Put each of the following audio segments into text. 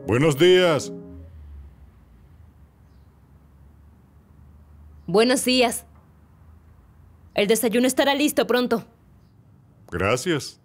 Buenos días. Buenos días. El desayuno estará listo pronto. Gracias.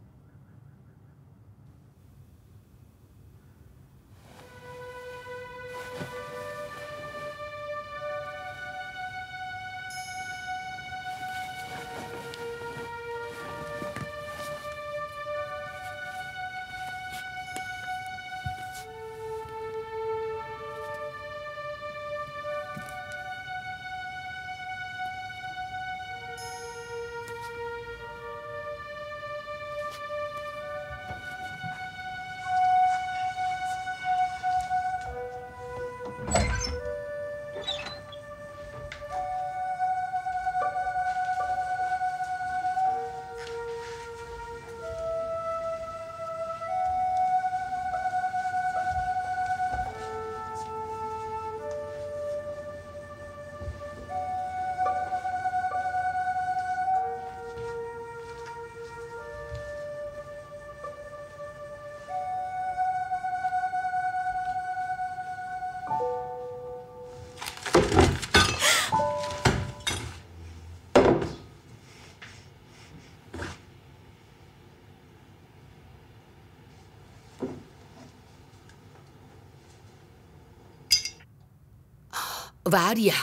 Varia.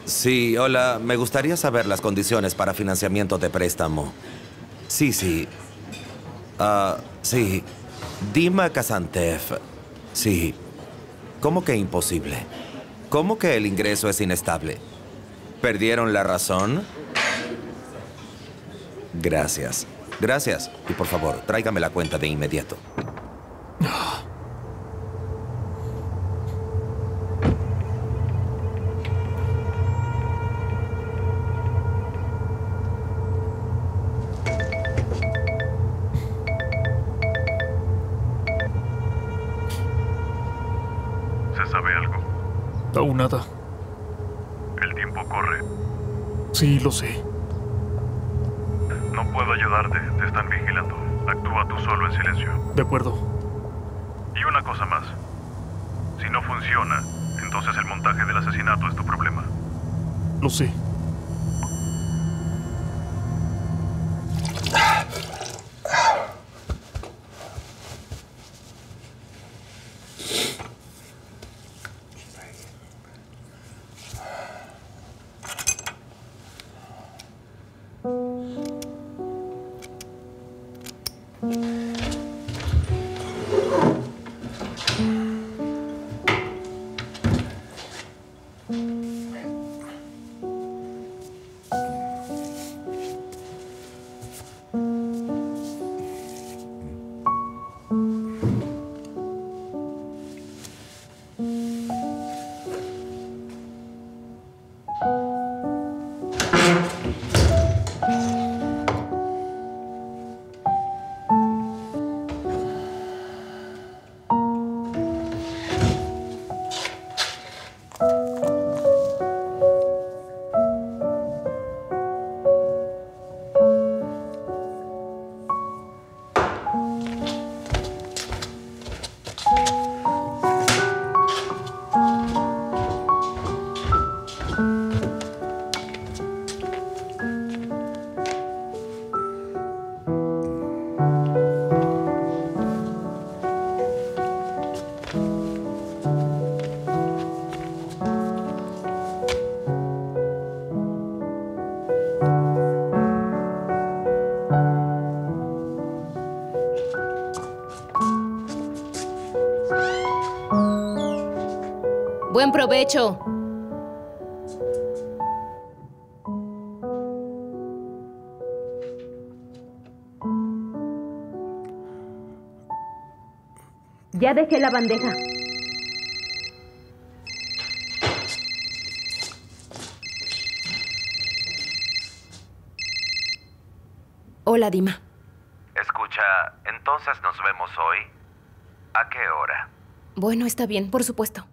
Sí, hola. Me gustaría saber las condiciones para financiamiento de préstamo. Sí. Sí. Dima Kazantev. Sí. ¿Cómo que imposible? ¿Cómo que el ingreso es inestable? ¿Perdieron la razón? Gracias. Gracias. Y por favor, tráigame la cuenta de inmediato. ¿Se sabe algo? Aún nada. El tiempo corre. Sí, lo sé. No puedo ayudarte. Te están vigilando. Actúa tú solo en silencio. De acuerdo. Y una cosa más. Si no funciona, entonces el montaje del asesinato es tu problema. Lo sé. Buen provecho. Ya dejé la bandeja. Hola, Dima. Escucha, entonces nos vemos hoy. ¿A qué hora? Bueno, está bien, por supuesto.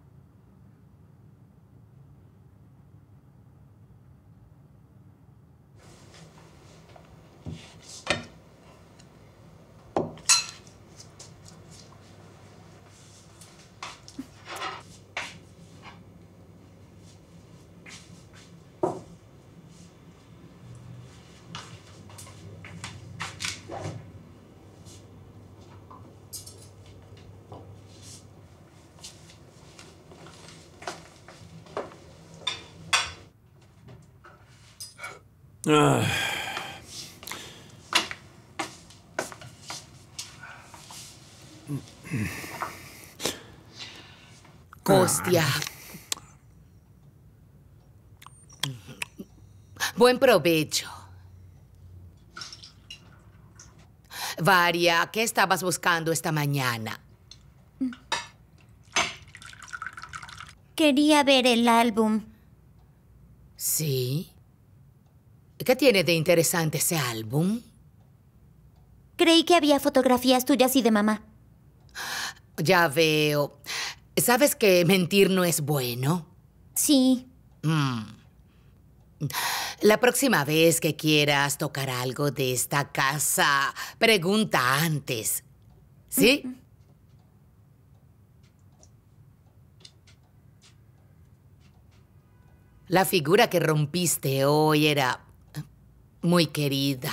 Hostia. Buen provecho. Varia, ¿qué estabas buscando esta mañana? Quería ver el álbum. ¿Sí? ¿Qué tiene de interesante ese álbum? Creí que había fotografías tuyas y de mamá. Ya veo. ¿Sabes que mentir no es bueno? Sí. La próxima vez que quieras tocar algo de esta casa, pregunta antes. ¿Sí? La figura que rompiste hoy era muy querida.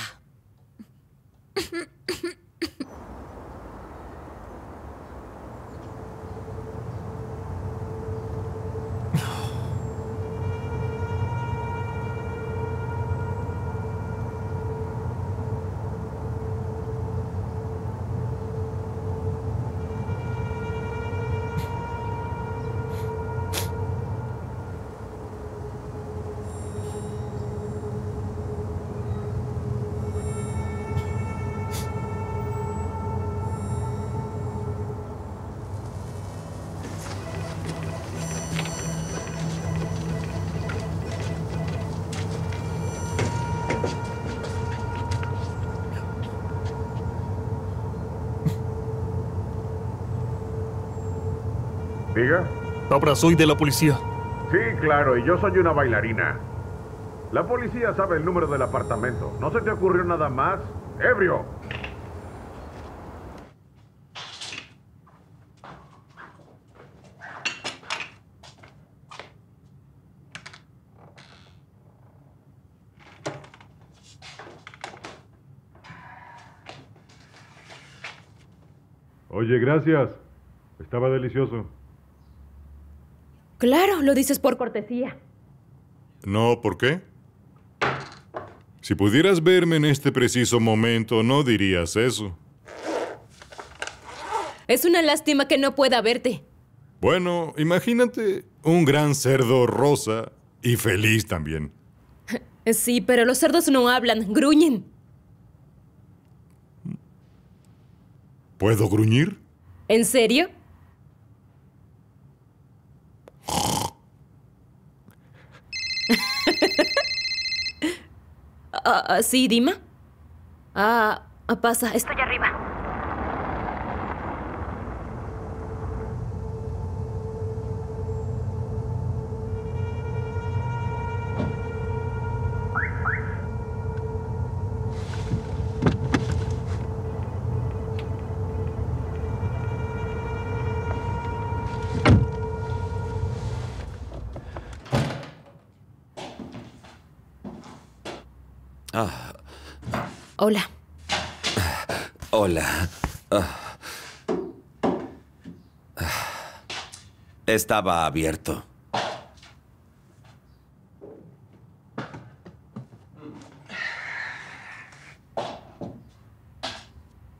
¿Diga? Ahora soy de la policía. Sí, claro, y yo soy una bailarina. La policía sabe el número del apartamento. ¿No se te ocurrió nada más? ¡Ebrio! Oye, gracias. Estaba delicioso. Claro, lo dices por cortesía. No, ¿por qué? Si pudieras verme en este preciso momento, no dirías eso. Es una lástima que no pueda verte. Bueno, imagínate un gran cerdo rosa y feliz también. Sí, pero los cerdos no hablan, gruñen. ¿Puedo gruñir? ¿En serio? Sí, Dima. Pasa, estoy arriba. Hola. Hola. Estaba abierto.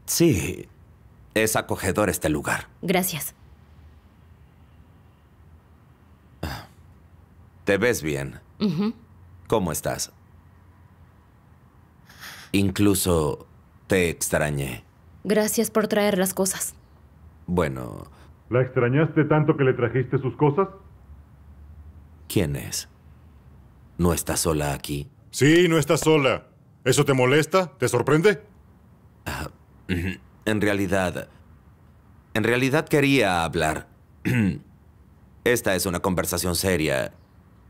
Sí, es acogedor este lugar. Gracias. Te ves bien. ¿Cómo estás? Incluso te extrañé. Gracias por traer las cosas. Bueno, ¿La extrañaste tanto que le trajiste sus cosas? ¿quién es? ¿No está sola aquí? Sí, no estás sola. ¿Eso te molesta? ¿Te sorprende? En realidad quería hablar. Esta es una conversación seria.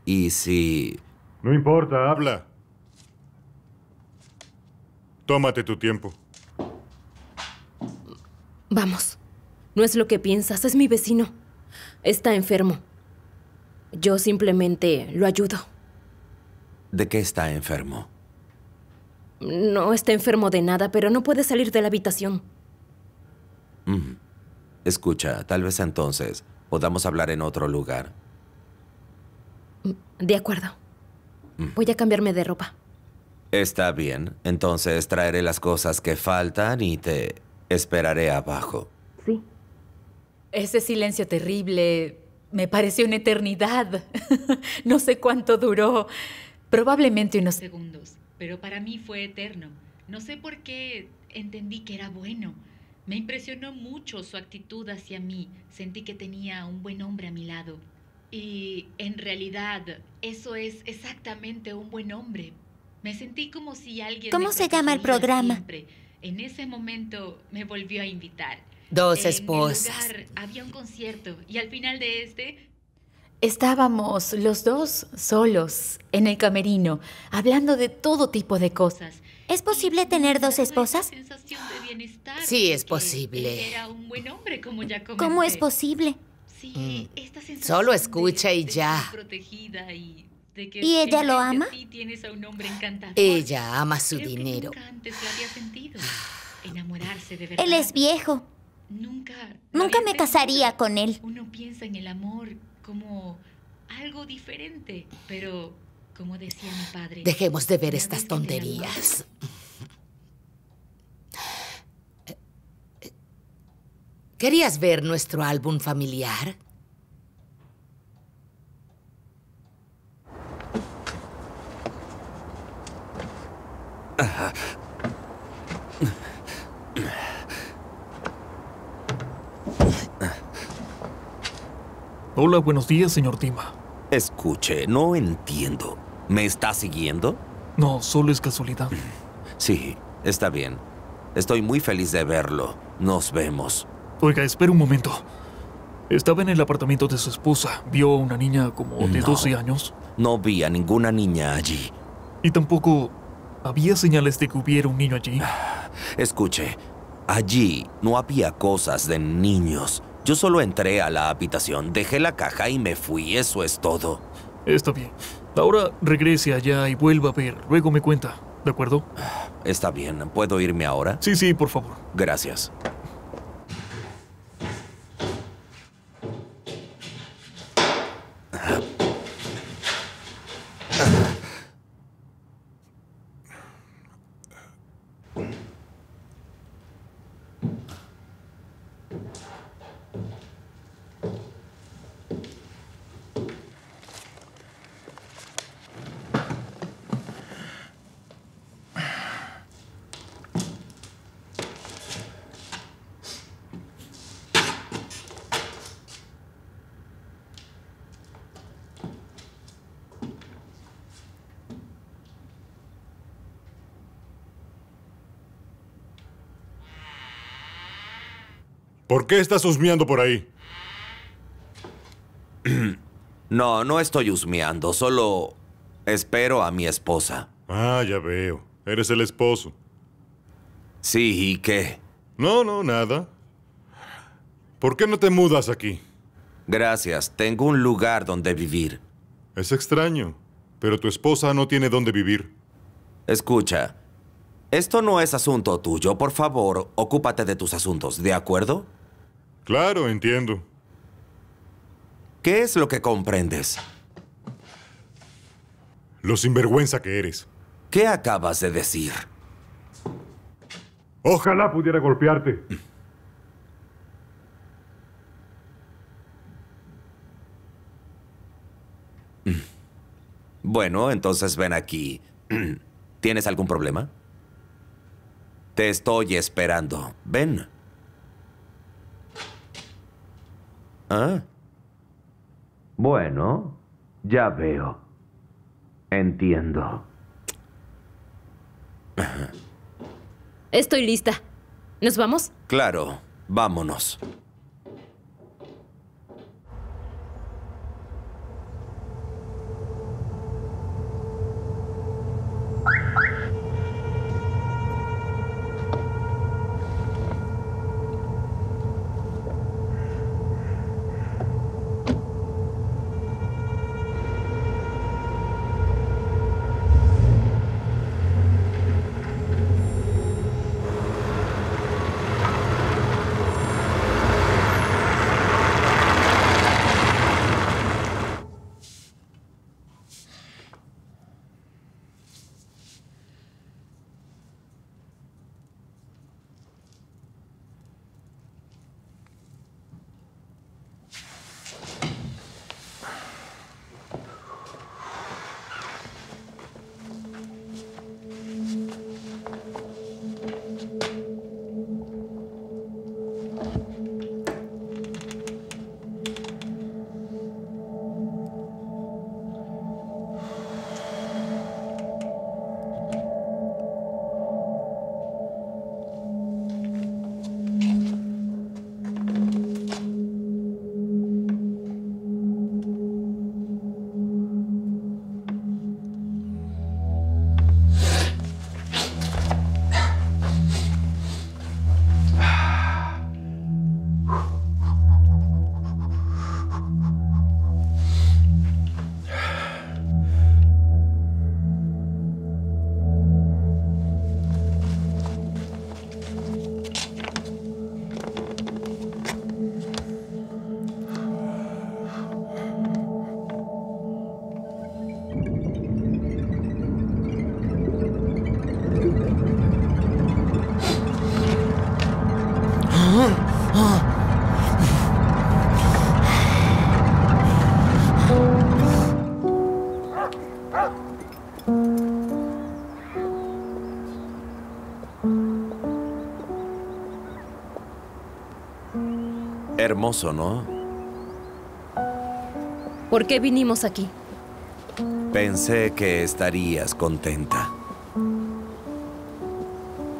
Y si... No importa, Habla. Tómate tu tiempo. Vamos. No es lo que piensas, es mi vecino. Está enfermo. Yo simplemente lo ayudo. ¿De qué está enfermo? No está enfermo de nada, pero no puede salir de la habitación. Escucha, tal vez entonces podamos hablar en otro lugar. De acuerdo. Voy a cambiarme de ropa. Está bien, entonces traeré las cosas que faltan y te esperaré abajo. Sí. Ese silencio terrible me pareció una eternidad. No sé cuánto duró. Probablemente unos segundos, pero para mí fue eterno. No sé por qué entendí que era bueno. Me impresionó mucho su actitud hacia mí. Sentí que tenía un buen hombre a mi lado. Y en realidad, eso es exactamente un buen hombre. Me sentí como si alguien... ¿Cómo me se llama el protegía programa? siempre. En ese momento me volvió a invitar. Dos En esposas. el lugar había un concierto y al final de estábamos los dos solos en el camerino, hablando de todo tipo de cosas. ¿Es posible tener dos esposas? Sí, es porque posible. él era un buen hombre, como ya comenté. ¿Cómo es posible? Sí, esta sensación Solo escucha de y ya. estar protegida y de que ¿Y ella lo enfrente a ama? ti tienes a un hombre encantador. Ella ama su Creo que dinero. nunca antes lo había sentido. Enamorarse de verdad. Él es viejo. Nunca Nunca había me casaría sentido. con él. Uno piensa en el amor como algo diferente, pero como decía mi padre... Dejemos de ver una estas vez que te enamoras, tonterías. ¿Querías ver nuestro álbum familiar? Hola, buenos días, señor Dima. Escuche, no entiendo. ¿Me está siguiendo? No, solo es casualidad. Sí, está bien. Estoy muy feliz de verlo. Nos vemos. Oiga, espera un momento. Estaba en el apartamento de su esposa. Vio a una niña como de No. 12 años. No vi a ninguna niña allí. Y tampoco había señales de que hubiera un niño allí. Escuche, allí no había cosas de niños. Yo solo entré a la habitación, dejé la caja y me fui. Eso es todo. Está bien. Ahora regrese allá y vuelva a ver. Luego me cuenta. ¿De acuerdo? Está bien. ¿Puedo irme ahora? Sí, sí, por favor. Gracias. ¿Por qué estás husmeando por ahí? No, no estoy husmeando. Solo espero a mi esposa. Ah, ya veo. Eres el esposo. Sí, ¿y qué? No, no, nada. ¿Por qué no te mudas aquí? Gracias. Tengo un lugar donde vivir. Es extraño, pero tu esposa no tiene dónde vivir. Escucha, esto no es asunto tuyo. Por favor, ocúpate de tus asuntos, ¿de acuerdo? Claro, entiendo. ¿Qué es lo que comprendes? Lo sinvergüenza que eres. ¿Qué acabas de decir? Ojalá pudiera golpearte. Bueno, entonces ven aquí. ¿Tienes algún problema? Te estoy esperando. Ven. ¿Ah? Bueno, ya veo. Entiendo. Estoy lista. ¿Nos vamos? Claro, vámonos. Hermoso, ¿no? ¿Por qué vinimos aquí? Pensé que estarías contenta.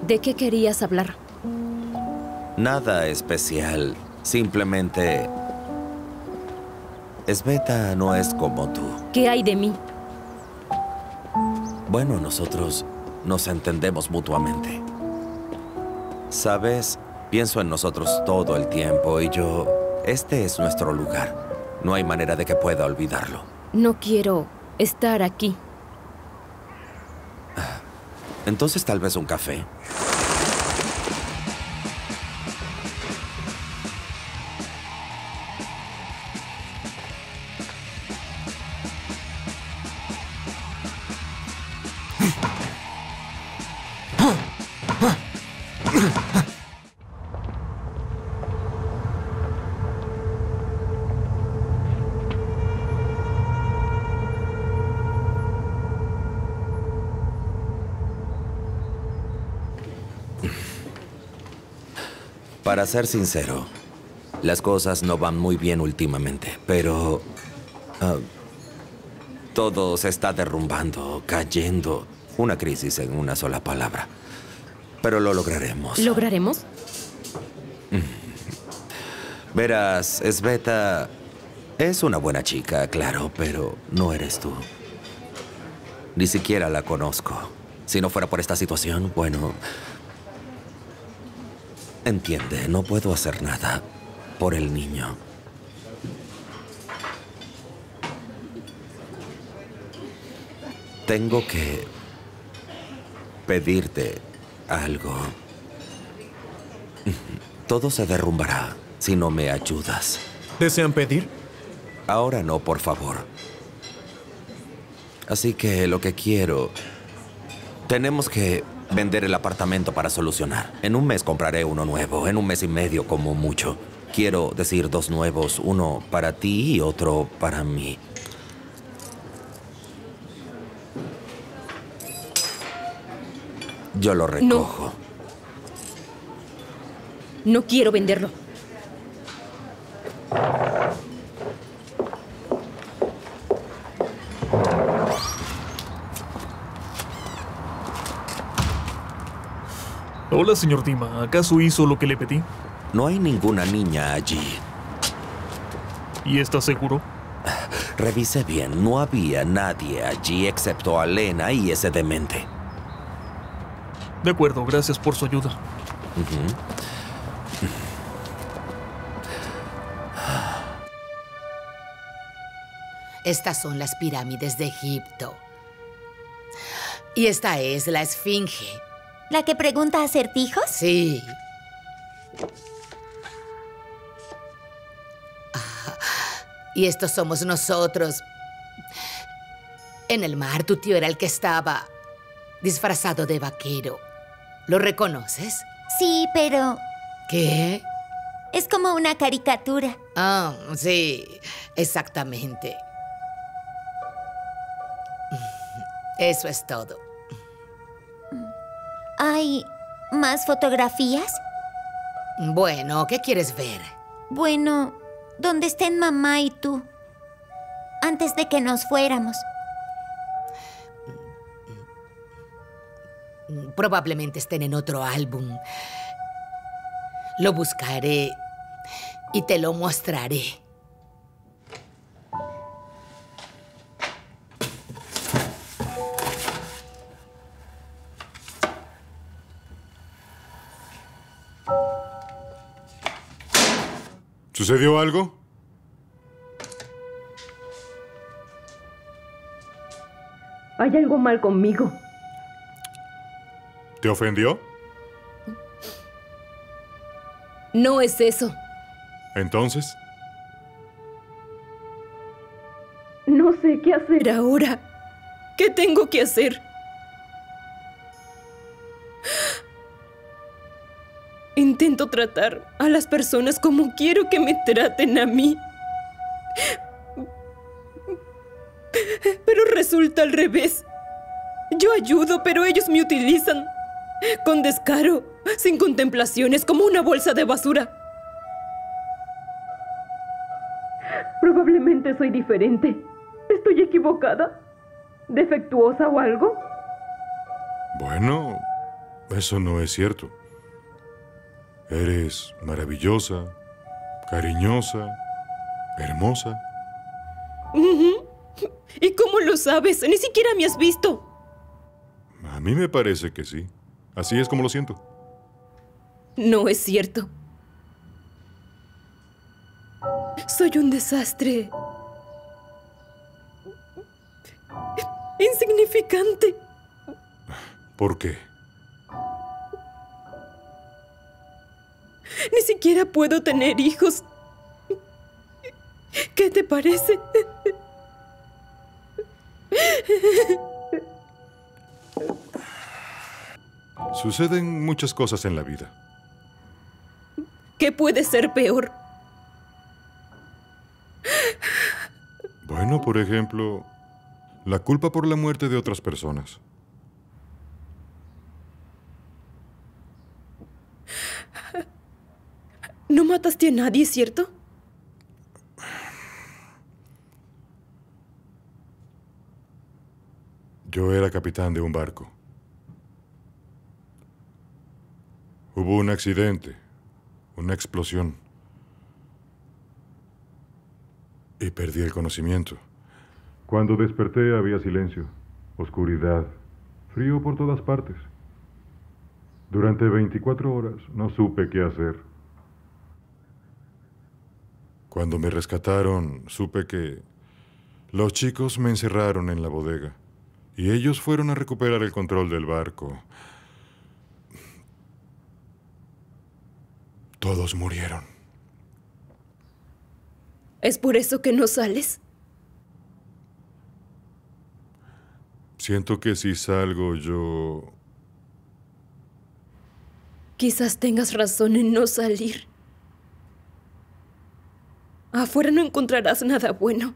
¿De qué querías hablar? Nada especial. Simplemente... Sveta no es como tú. ¿Qué hay de mí? Bueno, nosotros nos entendemos mutuamente. ¿Sabes? Pienso en nosotros todo el tiempo y yo... Este es nuestro lugar. No hay manera de que pueda olvidarlo. No quiero estar aquí. Entonces tal vez un café. Para ser sincero, las cosas no van muy bien últimamente, pero... todo se está derrumbando, cayendo. Una crisis en una sola palabra. Pero lo lograremos. ¿Lograremos? Verás, Sveta es una buena chica, claro, pero no eres tú. Ni siquiera la conozco. Si no fuera por esta situación, bueno... Entiende, no puedo hacer nada por el niño. Tengo que pedirte algo. Todo se derrumbará si no me ayudas. ¿Desean pedir? Ahora no, por favor. Así que lo que quiero... Tenemos que vender el apartamento para solucionar. En un mes compraré uno nuevo, en un mes y medio como mucho. Quiero decir 2 nuevos, uno para ti y otro para mí. Yo lo recojo. No quiero venderlo. Hola, señor Dima. ¿Acaso hizo lo que le pedí? No hay ninguna niña allí. ¿Y está seguro? Revisé bien. No había nadie allí excepto a Lena y ese demente. De acuerdo, gracias por su ayuda. Estas son las pirámides de Egipto. Y esta es la Esfinge. ¿La que pregunta acertijos? Sí. Y estos somos nosotros. En el mar, tu tío era el que estaba disfrazado de vaquero. ¿Lo reconoces? Sí, pero ¿Qué? es como una caricatura. Ah, sí, exactamente. Eso es todo. ¿Hay más fotografías? Bueno, ¿qué quieres ver? Bueno, donde estén mamá y tú. Antes de que nos fuéramos. Probablemente estén en otro álbum. Lo buscaré y te lo mostraré. ¿Sucedió algo? Hay algo mal conmigo. ¿Te ofendió? No es eso. Entonces, No sé qué hacer ahora. ¿Qué tengo que hacer? Intento tratar a las personas como quiero que me traten a mí. Pero resulta al revés. Yo ayudo, pero ellos me utilizan. Con descaro, sin contemplaciones, como una bolsa de basura. Probablemente soy diferente. ¿Estoy equivocada? ¿Defectuosa o algo? bueno, eso no es cierto. Eres maravillosa, cariñosa, hermosa. ¿Y cómo lo sabes? Ni siquiera me has visto. A mí me parece que sí. Así es como lo siento. No es cierto. Soy un desastre. Insignificante. ¿Por qué? Ni siquiera puedo tener hijos. ¿Qué te parece? Suceden muchas cosas en la vida. ¿Qué puede ser peor? Bueno, por ejemplo, la culpa por la muerte de otras personas. No mataste a nadie, ¿cierto? Yo era capitán de un barco. Hubo un accidente, una explosión. Y perdí el conocimiento. Cuando desperté había silencio, oscuridad, frío por todas partes. Durante 24 horas no supe qué hacer. Cuando me rescataron, supe que los chicos me encerraron en la bodega y ellos fueron a recuperar el control del barco. Todos murieron. ¿Es por eso que no sales? Siento que si salgo yo... Quizás tengas razón en no salir. Afuera no encontrarás nada bueno.